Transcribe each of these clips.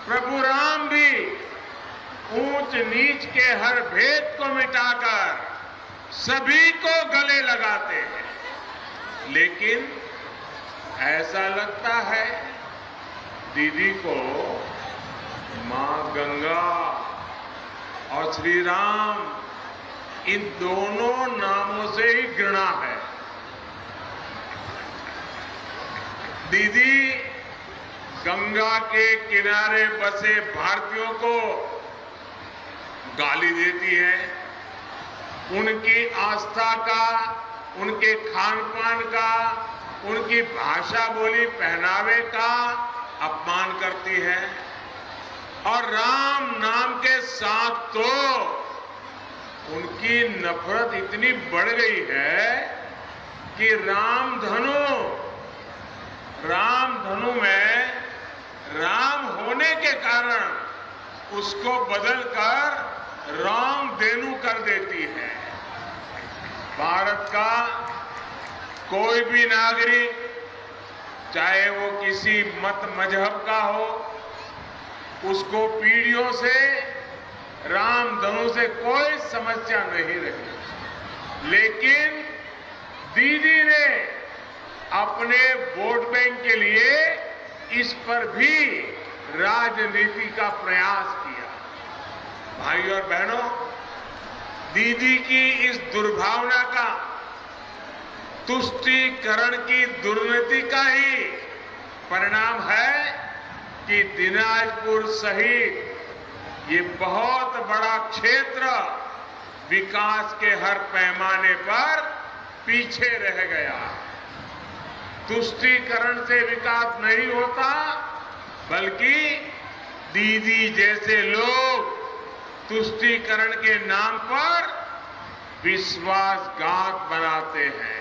प्रभु राम भी ऊंच नीच के हर भेद को मिटाकर सभी को गले लगाते हैं। लेकिन ऐसा लगता है दीदी को मां गंगा और श्री राम इन दोनों नामों से ही घृणा है। दीदी गंगा के किनारे बसे भारतीयों को गाली देती है, उनकी आस्था का, उनके खान पान का, उनकी भाषा बोली पहनावे का अपमान करती है और राम नाम के साथ तो उनकी नफरत इतनी बढ़ गई है कि रामधनु में राम होने के कारण उसको बदलकर रामधेनु कर देती है। भारत का कोई भी नागरिक, चाहे वो किसी मत मजहब का हो, उसको पीढ़ियों से रामधनु से कोई समस्या नहीं रही। लेकिन दीदी ने अपने वोट बैंक के लिए इस पर भी राजनीति का प्रयास किया। भाई और बहनों, दीदी की इस दुर्भावना का, तुष्टीकरण की दुर्नीति का ही परिणाम है कि दिनाजपुर सहित ये बहुत बड़ा क्षेत्र विकास के हर पैमाने पर पीछे रह गया। तुष्टीकरण से विकास नहीं होता, बल्कि दीदी जैसे लोग तुष्टीकरण के नाम पर विश्वासघात बनाते हैं।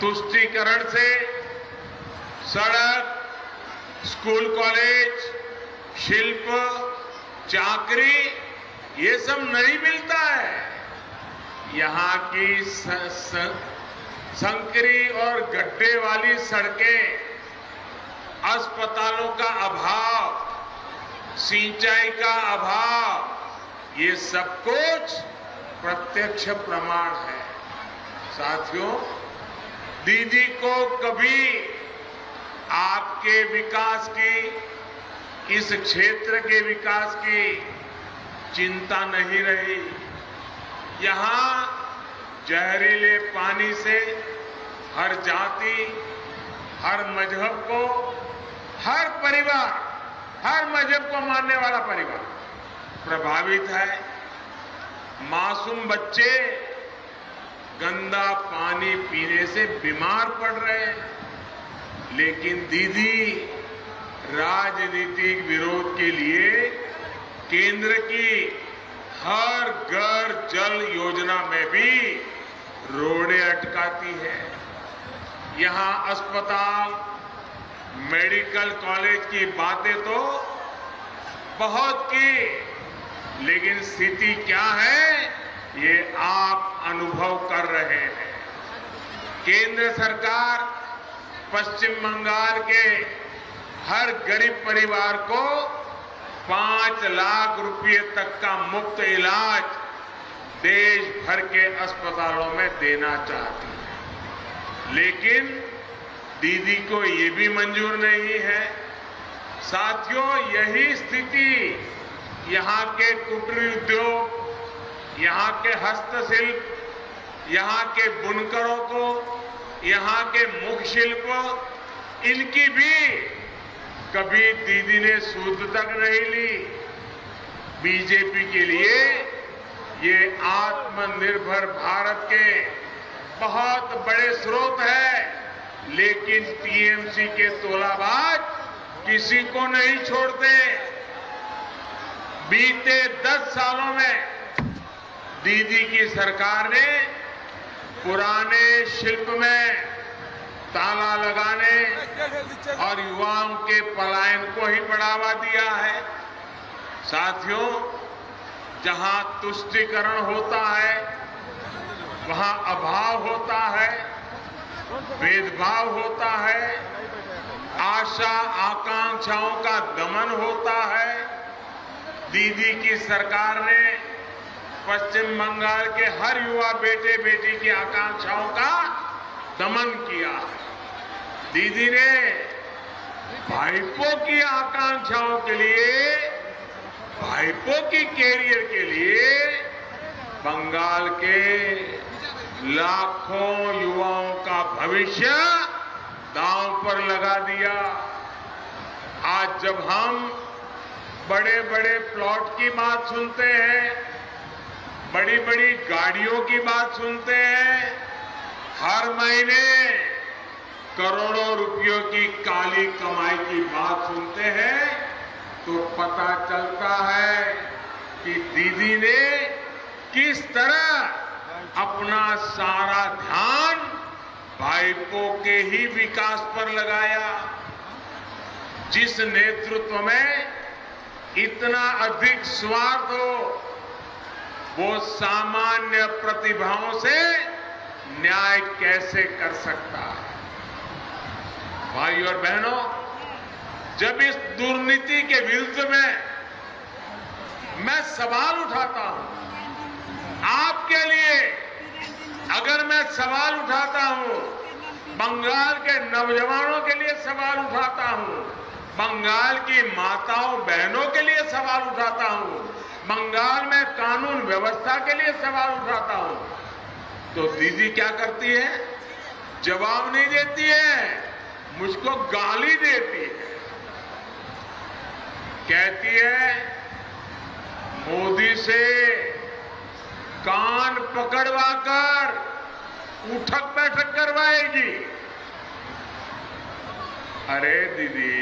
तुष्टीकरण से सड़क, स्कूल कॉलेज, शिल्प, चाकरी ये सब नहीं मिलता है। यहाँ की संकरी और गड्ढे वाली सड़कें, अस्पतालों का अभाव, सिंचाई का अभाव, ये सब कुछ प्रत्यक्ष प्रमाण है। साथियों, दीदी को कभी आपके विकास की, इस क्षेत्र के विकास की चिंता नहीं रही। यहाँ जहरीले पानी से हर जाति, हर मजहब को, हर परिवार, हर मजहब को मानने वाला परिवार प्रभावित है। मासूम बच्चे गंदा पानी पीने से बीमार पड़ रहे हैं। लेकिन दीदी राजनीतिक विरोध के लिए केंद्र की हर घर जल योजना में भी रोड़े अटकाती है। यहाँ अस्पताल, मेडिकल कॉलेज की बातें तो बहुत की, लेकिन स्थिति क्या है ये आप अनुभव कर रहे हैं। केंद्र सरकार पश्चिम बंगाल के हर गरीब परिवार को 5 लाख रुपए तक का मुफ्त इलाज देश भर के अस्पतालों में देना चाहती है। लेकिन दीदी को ये भी मंजूर नहीं है। साथियों, यही स्थिति यहाँ के कुटीर उद्योग, यहाँ के हस्तशिल्प, यहाँ के बुनकरों को, यहाँ के मुख शिल्प, इनकी भी कभी दीदी ने सूद तक नहीं ली। बीजेपी के लिए ये आत्मनिर्भर भारत के बहुत बड़े स्रोत है, लेकिन टीएमसी के तोलाबाज किसी को नहीं छोड़ते। बीते 10 सालों में दीदी की सरकार ने पुराने शिल्प में ताला लगाने और युवाओं के पलायन को ही बढ़ावा दिया है। साथियों, जहां तुष्टीकरण होता है वहां अभाव होता है, भेदभाव होता है आशा आकांक्षाओं का दमन होता है। दीदी की सरकार ने पश्चिम बंगाल के हर युवा बेटे बेटी की आकांक्षाओं का दमन किया है। दीदी ने भाइपों की आकांक्षाओं के लिए, भाइपों की कैरियर के लिए बंगाल के लाखों युवाओं का भविष्य दांव पर लगा दिया। आज जब हम बड़े बड़े प्लॉट की बात सुनते हैं, बड़ी बड़ी गाड़ियों की बात सुनते हैं, हर महीने करोड़ों रुपयों की काली कमाई की बात सुनते हैं, तो पता चलता है कि दीदी ने किस तरह अपना सारा ध्यान भाइपों के ही विकास पर लगाया। जिस नेतृत्व में इतना अधिक स्वार्थ हो, वो सामान्य प्रतिभाओं से न्याय कैसे कर सकता है? भाई और बहनों, जब इस दुर्नीति के विरुद्ध में मैं सवाल उठाता हूं, आपके लिए अगर मैं सवाल उठाता हूं, बंगाल के नौजवानों के लिए सवाल उठाता हूं, बंगाल की माताओं बहनों के लिए सवाल उठाता हूं, बंगाल में कानून व्यवस्था के लिए सवाल उठाता हूं, तो दीदी क्या करती है? जवाब नहीं देती है, मुझको गाली देती है। कहती है मोदी से कान पकड़वाकर उठक बैठक करवाएगी। अरे दीदी,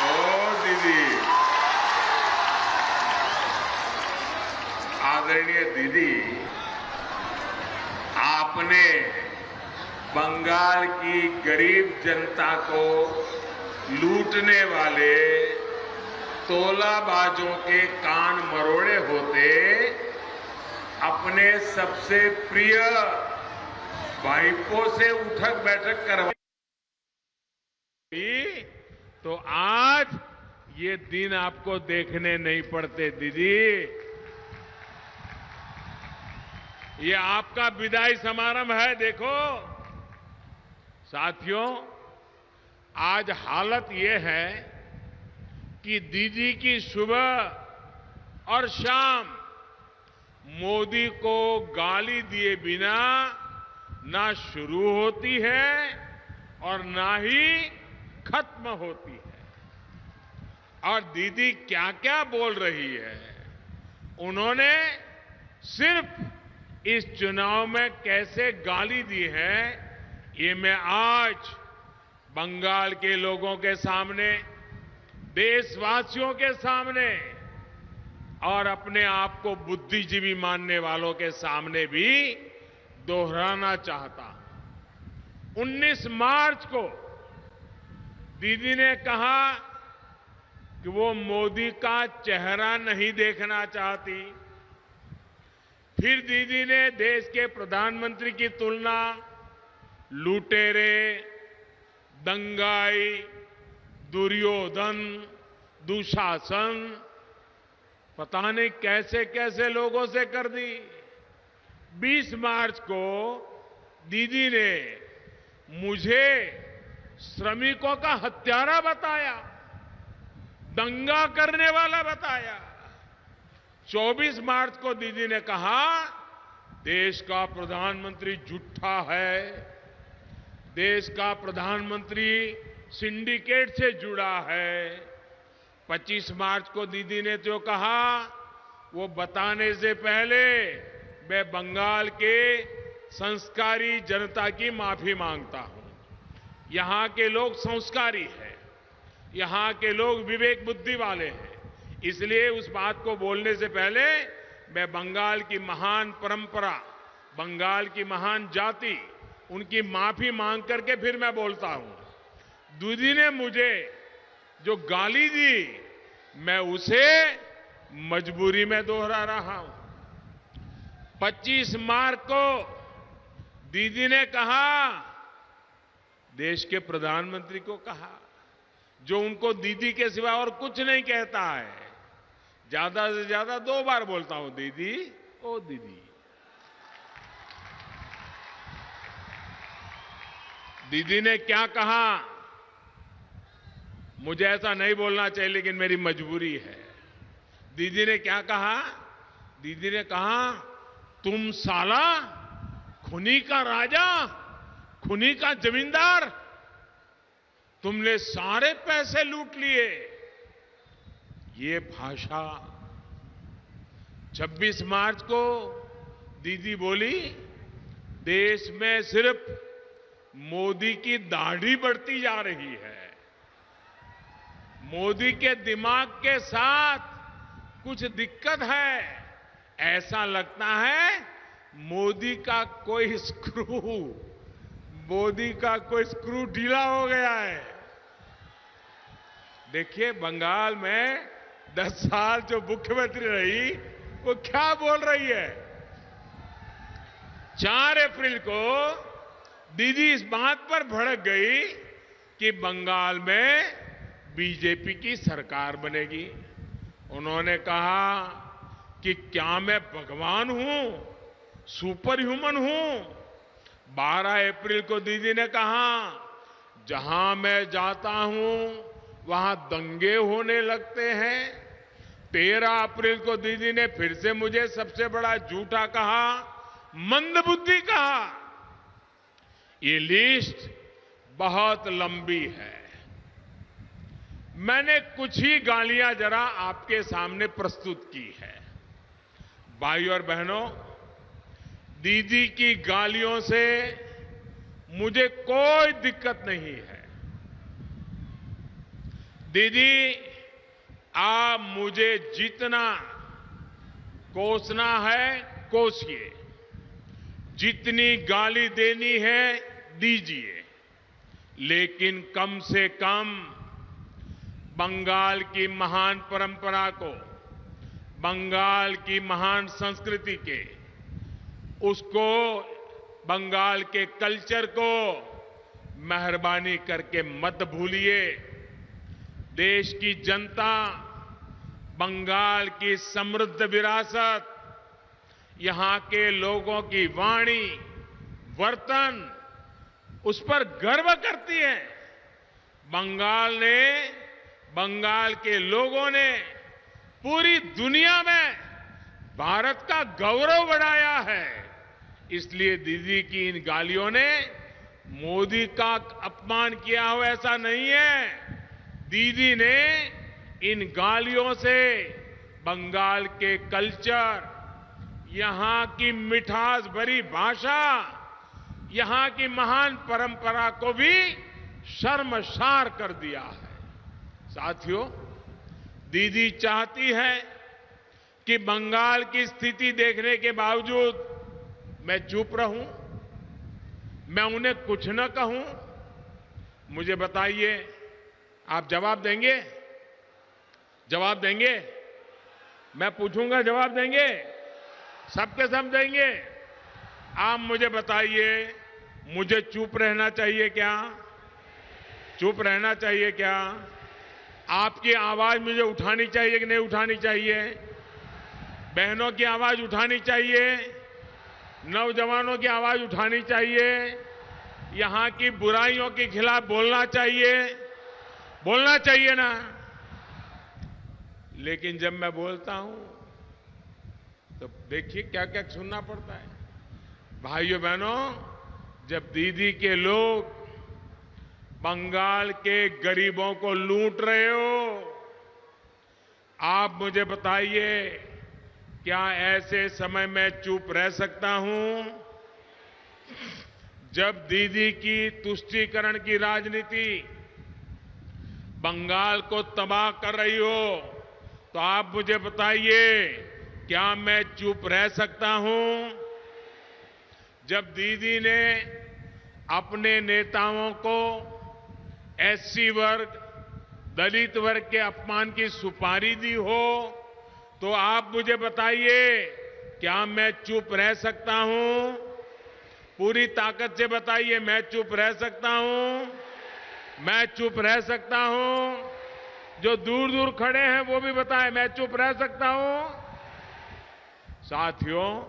ओ दीदी, आदरणीय दीदी, आपने बंगाल की गरीब जनता को लूटने वाले तोलाबाजों के कान मरोड़े होते अपने सबसे प्रिय भाइपों से उठक बैठक करवाई, तो आज ये दिन आपको देखने नहीं पड़ते दीदी। ये आपका विदाई समारोह है। देखो साथियों, आज हालत ये है कि दीदी की सुबह और शाम मोदी को गाली दिए बिना ना शुरू होती है और ना ही खत्म होती है। और दीदी क्या क्या बोल रही है, उन्होंने सिर्फ इस चुनाव में कैसे गाली दी है, ये मैं आज बंगाल के लोगों के सामने, देशवासियों के सामने और अपने आप को बुद्धिजीवी मानने वालों के सामने भी दोहराना चाहता हूं। 19 मार्च को दीदी ने कहा कि वो मोदी का चेहरा नहीं देखना चाहती। फिर दीदी ने देश के प्रधानमंत्री की तुलना लुटेरे, दंगाई, दुर्योधन, दुशासन, पता नहीं कैसे कैसे लोगों से कर दी। 20 मार्च को दीदी ने मुझे श्रमिकों का हत्यारा बताया, दंगा करने वाला बताया। 24 मार्च को दीदी ने कहा देश का प्रधानमंत्री झूठा है, देश का प्रधानमंत्री सिंडिकेट से जुड़ा है। 25 मार्च को दीदी ने जो कहा वो बताने से पहले मैं बंगाल के संस्कारी जनता की माफी मांगता हूं। यहां के लोग संस्कारी हैं, यहां के लोग विवेक बुद्धि वाले हैं, इसलिए उस बात को बोलने से पहले मैं बंगाल की महान परंपरा, बंगाल की महान जाति, उनकी माफी मांग करके फिर मैं बोलता हूं। दीदी ने मुझे जो गाली दी, मैं उसे मजबूरी में दोहरा रहा हूं। 25 मार्च को दीदी ने कहा देश के प्रधानमंत्री को कहा, जो उनको दीदी के सिवा और कुछ नहीं कहता है। ज्यादा से ज्यादा 2 बार बोलता हूं, दीदी, ओ दीदी। दीदी ने क्या कहा, मुझे ऐसा नहीं बोलना चाहिए लेकिन मेरी मजबूरी है। दीदी ने क्या कहा? दीदी ने कहा, तुम साला खुनी का राजा, खुनी का जमींदार, तुमने सारे पैसे लूट लिए। ये भाषा 26 मार्च को दीदी बोली, देश में सिर्फ मोदी की दाढ़ी बढ़ती जा रही है। मोदी के दिमाग के साथ कुछ दिक्कत है। ऐसा लगता है मोदी का कोई स्क्रू ढीला हो गया है। देखिए, बंगाल में 10 साल जो मुख्यमंत्री रही, वो क्या बोल रही है। 4 अप्रैल को दीदी इस बात पर भड़क गई कि बंगाल में बीजेपी की सरकार बनेगी। उन्होंने कहा कि क्या मैं भगवान हूं, सुपर ह्यूमन हूं। 12 अप्रैल को दीदी ने कहा, जहां मैं जाता हूं वहां दंगे होने लगते हैं। 13 अप्रैल को दीदी ने फिर से मुझे सबसे बड़ा झूठा कहा, मंदबुद्धि कहा। ये लिस्ट बहुत लंबी है। मैंने कुछ ही गालियां जरा आपके सामने प्रस्तुत की है। भाइयों और बहनों, दीदी की गालियों से मुझे कोई दिक्कत नहीं है। दीदी, आप मुझे जितना कोसना है कोसिए, जितनी गाली देनी है दीजिए, लेकिन कम से कम बंगाल की महान परंपरा को, बंगाल की महान संस्कृति के, उसको, बंगाल के कल्चर को मेहरबानी करके मत भूलिए। देश की जनता बंगाल की समृद्ध विरासत, यहां के लोगों की वाणी, वर्तन, उस पर गर्व करती है। बंगाल के लोगों ने पूरी दुनिया में भारत का गौरव बढ़ाया है। इसलिए दीदी की इन गालियों ने मोदी का अपमान किया हो ऐसा नहीं है। दीदी ने इन गालियों से बंगाल के कल्चर, यहां की मिठास भरी भाषा, यहां की महान परंपरा को भी शर्मसार कर दिया है। साथियों, दीदी चाहती है कि बंगाल की स्थिति देखने के बावजूद मैं चुप रहूं, मैं उन्हें कुछ न कहूं। मुझे बताइए, आप जवाब देंगे? जवाब देंगे? मैं पूछूंगा, जवाब देंगे? सबके सब देंगे? आप मुझे बताइए, मुझे चुप रहना चाहिए क्या? चुप रहना चाहिए क्या? आपकी आवाज मुझे उठानी चाहिए कि नहीं उठानी चाहिए? बहनों की आवाज उठानी चाहिए, नौजवानों की आवाज उठानी चाहिए, यहां की बुराइयों के खिलाफ बोलना चाहिए, बोलना चाहिए ना? लेकिन जब मैं बोलता हूं तो देखिए क्या क्या सुनना पड़ता है। भाइयों बहनों, जब दीदी के लोग बंगाल के गरीबों को लूट रहे हो, आप मुझे बताइए, क्या ऐसे समय में चुप रह सकता हूं? जब दीदी की तुष्टीकरण की राजनीति बंगाल को तबाह कर रही हो, तो आप मुझे बताइए, क्या मैं चुप रह सकता हूं? जब दीदी ने अपने नेताओं को एससी वर्ग, दलित वर्ग के अपमान की सुपारी दी हो, तो आप मुझे बताइए, क्या मैं चुप रह सकता हूं? पूरी ताकत से बताइए, मैं चुप रह सकता हूं, मैं चुप रह सकता हूं। जो दूर दूर खड़े हैं वो भी बताएं, मैं चुप रह सकता हूं। साथियों,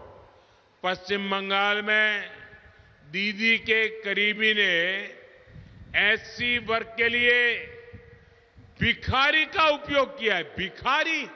पश्चिम बंगाल में दीदी के करीबी ने एससी वर्ग के लिए भिखारी का उपयोग किया है। भिखारी